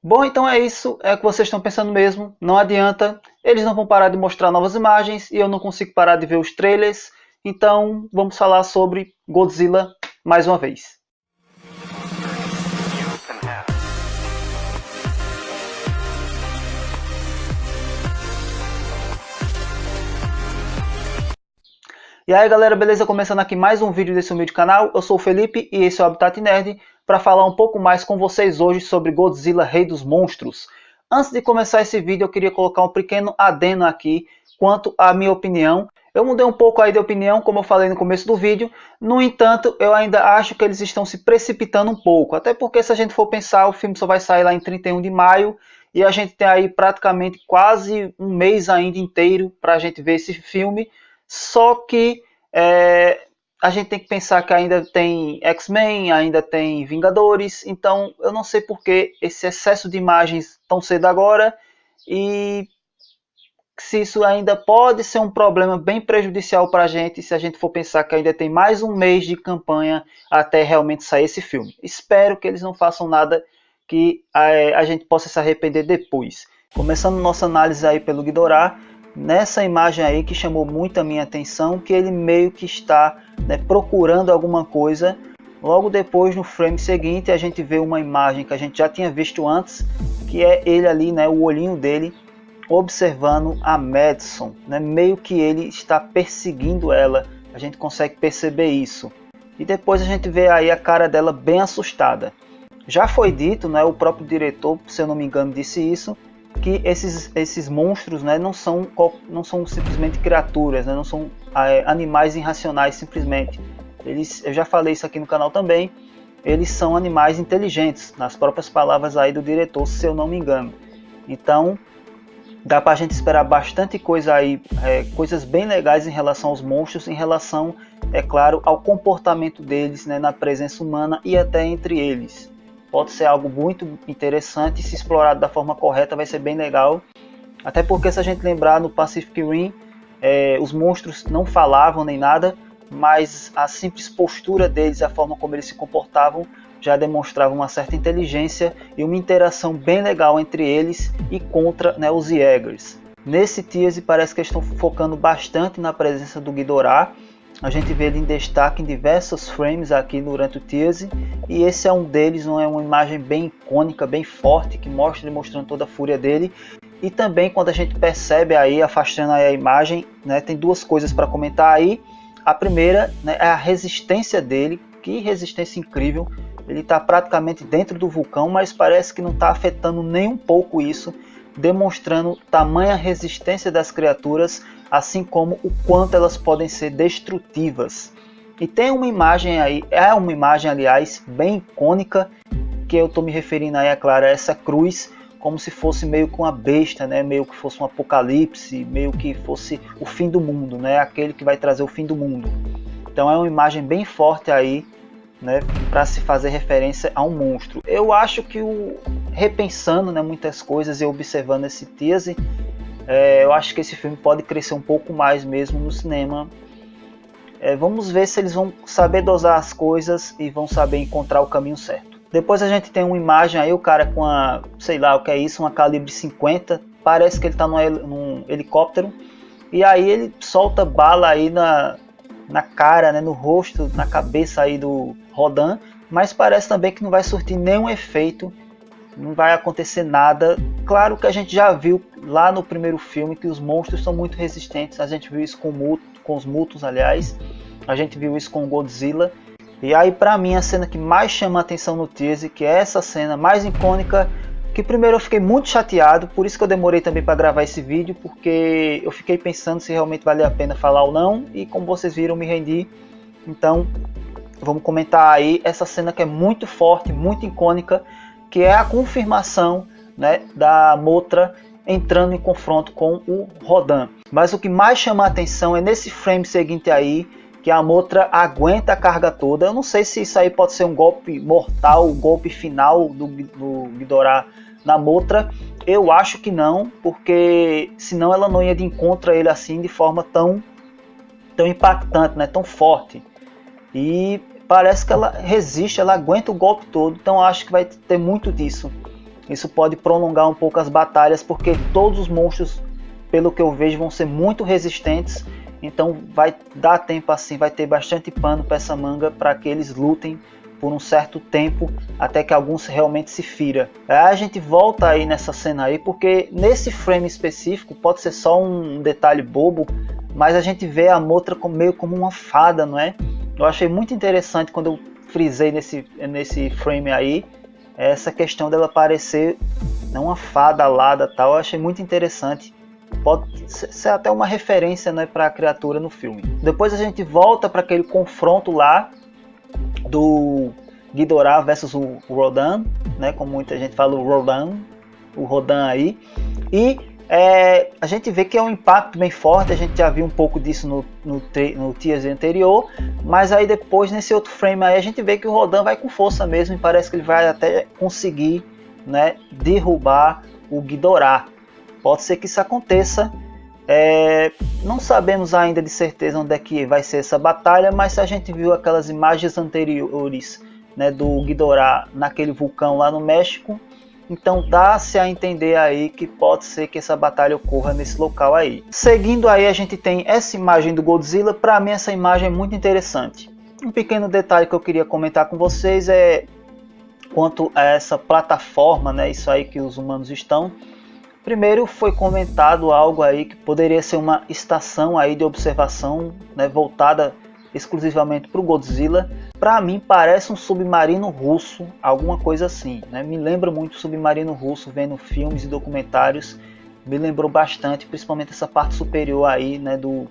Bom, então é isso, é o que vocês estão pensando mesmo, não adianta, eles não vão parar de mostrar novas imagens e eu não consigo parar de ver os trailers, então vamos falar sobre Godzilla mais uma vez. E aí galera, beleza? Começando aqui mais um vídeo desse humilde canal, eu sou o Felipe e esse é o Habitat Nerd para falar um pouco mais com vocês hoje sobre Godzilla Rei dos Monstros. Antes de começar esse vídeo eu queria colocar um pequeno adendo aqui quanto à minha opinião. Eu mudei um pouco aí de opinião, como eu falei no começo do vídeo, no entanto eu ainda acho que eles estão se precipitando um pouco, até porque se a gente for pensar o filme só vai sair lá em 31 de maio e a gente tem aí praticamente quase um mês ainda inteiro para a gente ver esse filme. Só que a gente tem que pensar que ainda tem X-Men, ainda tem Vingadores, então eu não sei por que esse excesso de imagens tão cedo agora e se isso ainda pode ser um problema bem prejudicial para a gente se a gente for pensar que ainda tem mais um mês de campanha até realmente sair esse filme. Espero que eles não façam nada que a gente possa se arrepender depois. Começando nossa análise aí pelo Ghidorah, nessa imagem aí que chamou muito a minha atenção, que ele meio que está, né, procurando alguma coisa. Logo depois, no frame seguinte, a gente vê uma imagem que a gente já tinha visto antes, que é ele ali, né, o olhinho dele, observando a Madison, né, meio que ele está perseguindo ela, a gente consegue perceber isso. E depois a gente vê aí a cara dela bem assustada. Já foi dito, né, o próprio diretor, se eu não me engano, disse isso, que esses monstros, né, não são simplesmente criaturas, né, não são animais irracionais simplesmente. Eu já falei isso aqui no canal também, eles são animais inteligentes, nas próprias palavras aí do diretor, se eu não me engano. Então, dá pra gente esperar bastante coisa aí, coisas bem legais em relação aos monstros, em relação, é claro, ao comportamento deles, né, na presença humana e até entre eles. Pode ser algo muito interessante, se explorado da forma correta vai ser bem legal. Até porque se a gente lembrar no Pacific Rim, os monstros não falavam nem nada, mas a simples postura deles, a forma como eles se comportavam, já demonstrava uma certa inteligência e uma interação bem legal entre eles e contra, né, os Jaegers. Nesse teaser parece que eles estão focando bastante na presença do Ghidorah. A gente vê ele em destaque em diversos frames aqui durante o teaser, e esse é um deles, não é uma imagem bem icônica, bem forte, que mostra ele mostrando toda a fúria dele. E também quando a gente percebe aí, afastando aí a imagem, né, tem duas coisas para comentar aí. A primeira, né, é a resistência dele, que resistência incrível. Ele está praticamente dentro do vulcão, mas parece que não está afetando nem um pouco isso, demonstrando tamanha resistência das criaturas, assim como o quanto elas podem ser destrutivas. E tem uma imagem aí, aliás, bem icônica, que eu estou me referindo aí, é claro, a essa cruz, como se fosse meio que uma besta, né? Meio que fosse um apocalipse, meio que fosse o fim do mundo, né? Aquele que vai trazer o fim do mundo. Então é uma imagem bem forte aí, né, para se fazer referência a um monstro. Eu acho que repensando, né, muitas coisas e observando esse teaser, eu acho que esse filme pode crescer um pouco mais mesmo no cinema. Vamos ver se eles vão saber dosar as coisas e vão saber encontrar o caminho certo. Depois a gente tem uma imagem aí, o cara com a, sei lá o que é isso, uma calibre 50, parece que ele está num helicóptero, e aí ele solta bala aí na cara, né, no rosto, na cabeça aí do Rodan, mas parece também que não vai surtir nenhum efeito, não vai acontecer nada. Claro que a gente já viu lá no primeiro filme que os monstros são muito resistentes, a gente viu isso com os Mutos, aliás, a gente viu isso com o Godzilla. E aí pra mim a cena que mais chama a atenção no teaser, que é essa cena mais icônica, que primeiro eu fiquei muito chateado, por isso que eu demorei também para gravar esse vídeo, porque eu fiquei pensando se realmente valia a pena falar ou não, e como vocês viram, me rendi. Então vamos comentar aí essa cena que é muito forte, muito icônica, que é a confirmação, né, da Mothra entrando em confronto com o Rodan. Mas o que mais chama a atenção é nesse frame seguinte aí, que a Mothra aguenta a carga toda. Eu não sei se isso aí pode ser um golpe mortal, o golpe final do Ghidorah na Mothra. Eu acho que não, porque senão ela não ia de encontro a ele assim de forma tão impactante, né, tão forte. E parece que ela resiste, ela aguenta o golpe todo, então acho que vai ter muito disso. Isso pode prolongar um pouco as batalhas, porque todos os monstros, pelo que eu vejo, vão ser muito resistentes. Então vai dar tempo assim, vai ter bastante pano para essa manga para que eles lutem por um certo tempo, até que alguns realmente se fira. Aí a gente volta aí nessa cena aí, porque nesse frame específico, pode ser só um detalhe bobo, mas a gente vê a Mothra meio como uma fada, não é? Eu achei muito interessante quando eu frisei nesse frame aí, essa questão dela parecer uma fada alada tal, eu achei muito interessante. Pode ser até uma referência, né, para a criatura no filme. Depois a gente volta para aquele confronto lá do Ghidorah versus o Rodan, né, como muita gente fala o Rodan aí, e a gente vê que é um impacto bem forte. A gente já viu um pouco disso no teaser anterior, mas aí depois nesse outro frame aí a gente vê que o Rodan vai com força mesmo, e parece que ele vai até conseguir, né, derrubar o Ghidorah. Pode ser que isso aconteça. Não sabemos ainda de certeza onde é que vai ser essa batalha, mas se a gente viu aquelas imagens anteriores, né, do Ghidorah naquele vulcão lá no México, então dá-se a entender aí que pode ser que essa batalha ocorra nesse local aí. Seguindo aí, a gente tem essa imagem do Godzilla. Para mim essa imagem é muito interessante. Um pequeno detalhe que eu queria comentar com vocês é quanto a essa plataforma, né, isso aí que os humanos estão. Primeiro foi comentado algo aí que poderia ser uma estação aí de observação, né, voltada exclusivamente para o Godzilla. Para mim parece um submarino russo, alguma coisa assim, né? Me lembra muito o submarino russo, vendo filmes e documentários, me lembrou bastante, principalmente essa parte superior aí, né, do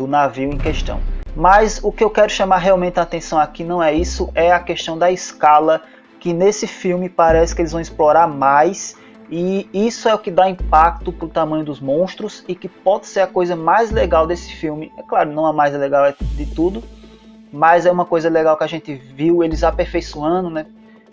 navio em questão. Mas o que eu quero chamar realmente a atenção aqui não é isso, é a questão da escala, que nesse filme parece que eles vão explorar mais. E isso é o que dá impacto para o tamanho dos monstros, e que pode ser a coisa mais legal desse filme. É claro, não a mais legal de tudo, mas é uma coisa legal que a gente viu eles aperfeiçoando, né?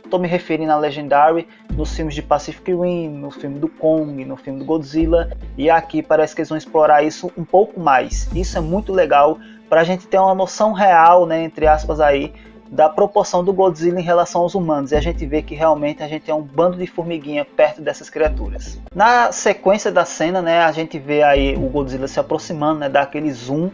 Estou me referindo a Legendary, nos filmes de Pacific Rim, no filme do Kong, no filme do Godzilla. E aqui parece que eles vão explorar isso um pouco mais. Isso é muito legal para a gente ter uma noção real, né, entre aspas aí, da proporção do Godzilla em relação aos humanos, e a gente vê que realmente a gente é um bando de formiguinha perto dessas criaturas. Na sequência da cena, né, a gente vê aí o Godzilla se aproximando, né, dá aquele zoom,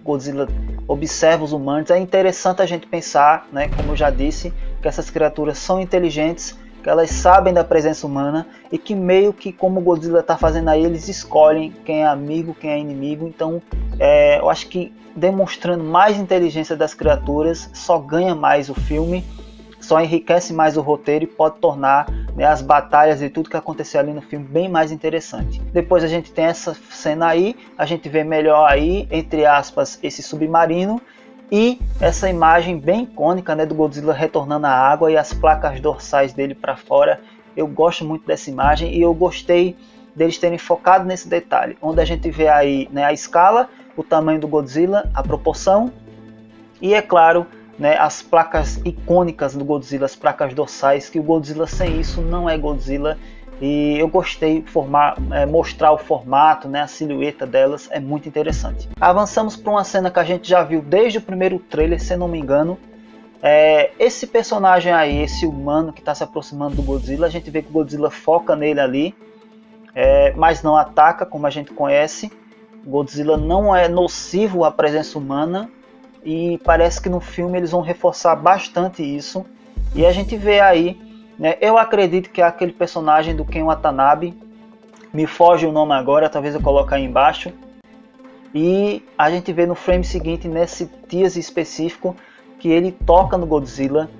o Godzilla observa os humanos. É interessante a gente pensar, né, como eu já disse, que essas criaturas são inteligentes, que elas sabem da presença humana, e que meio que como o Godzilla está fazendo aí, eles escolhem quem é amigo, quem é inimigo. Então eu acho que demonstrando mais inteligência das criaturas, só ganha mais o filme, só enriquece mais o roteiro e pode tornar, né, as batalhas e tudo que aconteceu ali no filme bem mais interessante. Depois a gente tem essa cena aí, a gente vê melhor aí, entre aspas, esse submarino e essa imagem bem icônica, né, do Godzilla retornando à água e as placas dorsais dele para fora. Eu gosto muito dessa imagem e eu gostei deles terem focado nesse detalhe, onde a gente vê aí, né, a escala, o tamanho do Godzilla, a proporção e, é claro, né, as placas icônicas do Godzilla, as placas dorsais, que o Godzilla sem isso não é Godzilla. E eu gostei de mostrar o formato, né, a silhueta delas, é muito interessante. Avançamos para uma cena que a gente já viu desde o primeiro trailer, se não me engano. Esse personagem aí, esse humano que está se aproximando do Godzilla, a gente vê que o Godzilla foca nele ali, mas não ataca, como a gente conhece. O Godzilla não é nocivo à presença humana, e parece que no filme eles vão reforçar bastante isso. E a gente vê aí, né, eu acredito que é aquele personagem do Ken Watanabe, me foge o nome agora, talvez eu coloque aí embaixo. E a gente vê no frame seguinte, nesse teaser específico, que ele toca no Godzilla.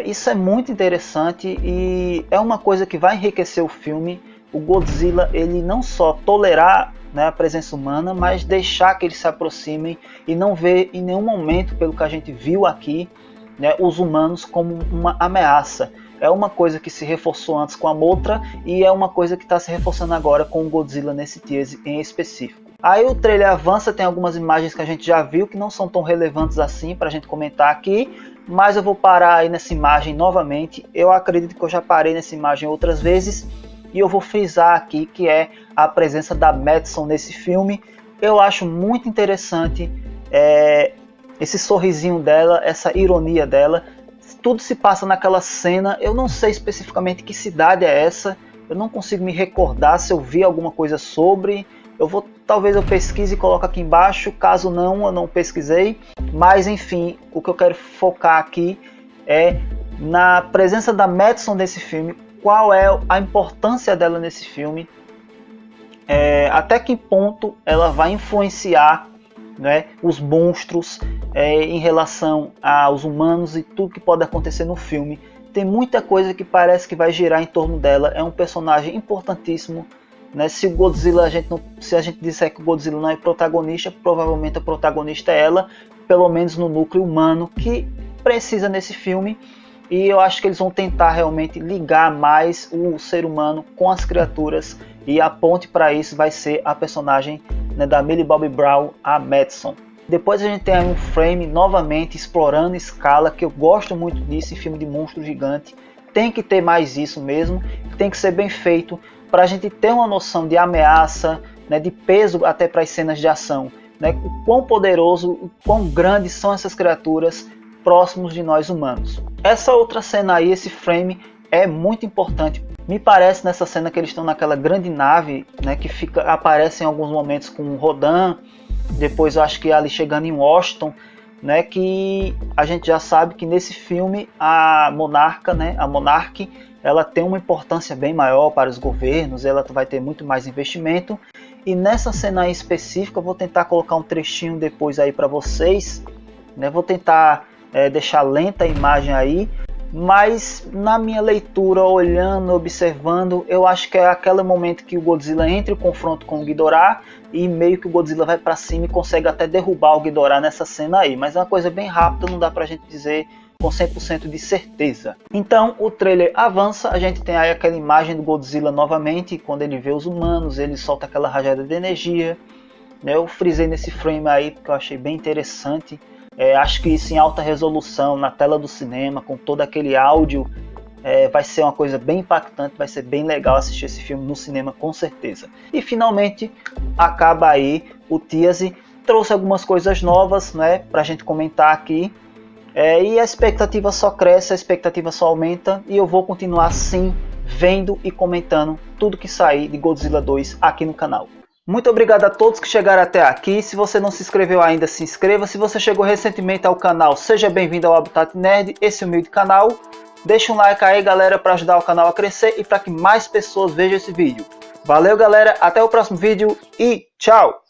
Isso é muito interessante e é uma coisa que vai enriquecer o filme. O Godzilla, ele não só tolerar, né, a presença humana, mas deixar que eles se aproximem e não ver em nenhum momento, pelo que a gente viu aqui, né, os humanos como uma ameaça. É uma coisa que se reforçou antes com a Mothra e é uma coisa que está se reforçando agora com o Godzilla nesse teaser em específico. Aí o trailer avança, tem algumas imagens que a gente já viu que não são tão relevantes assim para a gente comentar aqui, mas eu vou parar aí nessa imagem novamente. Eu acredito que eu já parei nessa imagem outras vezes e eu vou frisar aqui que é a presença da Madison nesse filme. Eu acho muito interessante esse sorrisinho dela, essa ironia dela. tudo se passa naquela cena. Eu não sei especificamente que cidade é essa, eu não consigo me recordar se eu vi alguma coisa sobre. Talvez eu pesquise e coloque aqui embaixo, caso não, eu não pesquisei. Mas enfim, o que eu quero focar aqui é na presença da Madison nesse filme, qual é a importância dela nesse filme, até que ponto ela vai influenciar, né, os monstros em relação aos humanos e tudo que pode acontecer no filme. Tem muita coisa que parece que vai girar em torno dela. É um personagem importantíssimo, né? Se a gente disser que o Godzilla não é protagonista, provavelmente a protagonista é ela, pelo menos no núcleo humano que precisa nesse filme. E eu acho que eles vão tentar realmente ligar mais o ser humano com as criaturas, e a ponte para isso vai ser a personagem, né, da Millie Bobby Brown, a Madison. Depois a gente tem aí um frame novamente explorando escala, que eu gosto muito disso em filme de monstro gigante. Tem que ter mais isso mesmo, tem que ser bem feito para a gente ter uma noção de ameaça, né, de peso até para as cenas de ação, né, o quão poderoso, o quão grandes são essas criaturas próximos de nós humanos. Essa outra cena aí, esse frame, é muito importante. Me parece nessa cena que eles estão naquela grande nave, né, que aparece em alguns momentos com o Rodan, depois eu acho que ali chegando em Washington, né, que a gente já sabe que nesse filme a monarca, né, a Monarch, ela tem uma importância bem maior para os governos, ela vai ter muito mais investimento. E nessa cena aí específica eu vou tentar colocar um trechinho depois aí para vocês, né, vou tentar deixar lenta a imagem aí, mas na minha leitura, olhando, observando, eu acho que é aquele momento que o Godzilla entra em confronto com o Ghidorah e meio que o Godzilla vai para cima e consegue até derrubar o Ghidorah nessa cena aí, mas é uma coisa bem rápida, não dá pra gente dizer com 100% de certeza. Então o trailer avança, a gente tem aí aquela imagem do Godzilla novamente, quando ele vê os humanos, ele solta aquela rajada de energia, né? Eu frisei nesse frame aí porque eu achei bem interessante. Acho que isso em alta resolução, na tela do cinema, com todo aquele áudio, vai ser uma coisa bem impactante, vai ser bem legal assistir esse filme no cinema com certeza. E finalmente acaba aí o teaser, trouxe algumas coisas novas, né, pra gente comentar aqui, e a expectativa só cresce, a expectativa só aumenta, e eu vou continuar sim vendo e comentando tudo que sair de Godzilla 2 aqui no canal. Muito obrigado a todos que chegaram até aqui. Se você não se inscreveu ainda, se inscreva. Se você chegou recentemente ao canal, seja bem-vindo ao Habitat Nerd, esse humilde canal. Deixa um like aí, galera, para ajudar o canal a crescer e para que mais pessoas vejam esse vídeo. Valeu, galera, até o próximo vídeo e tchau!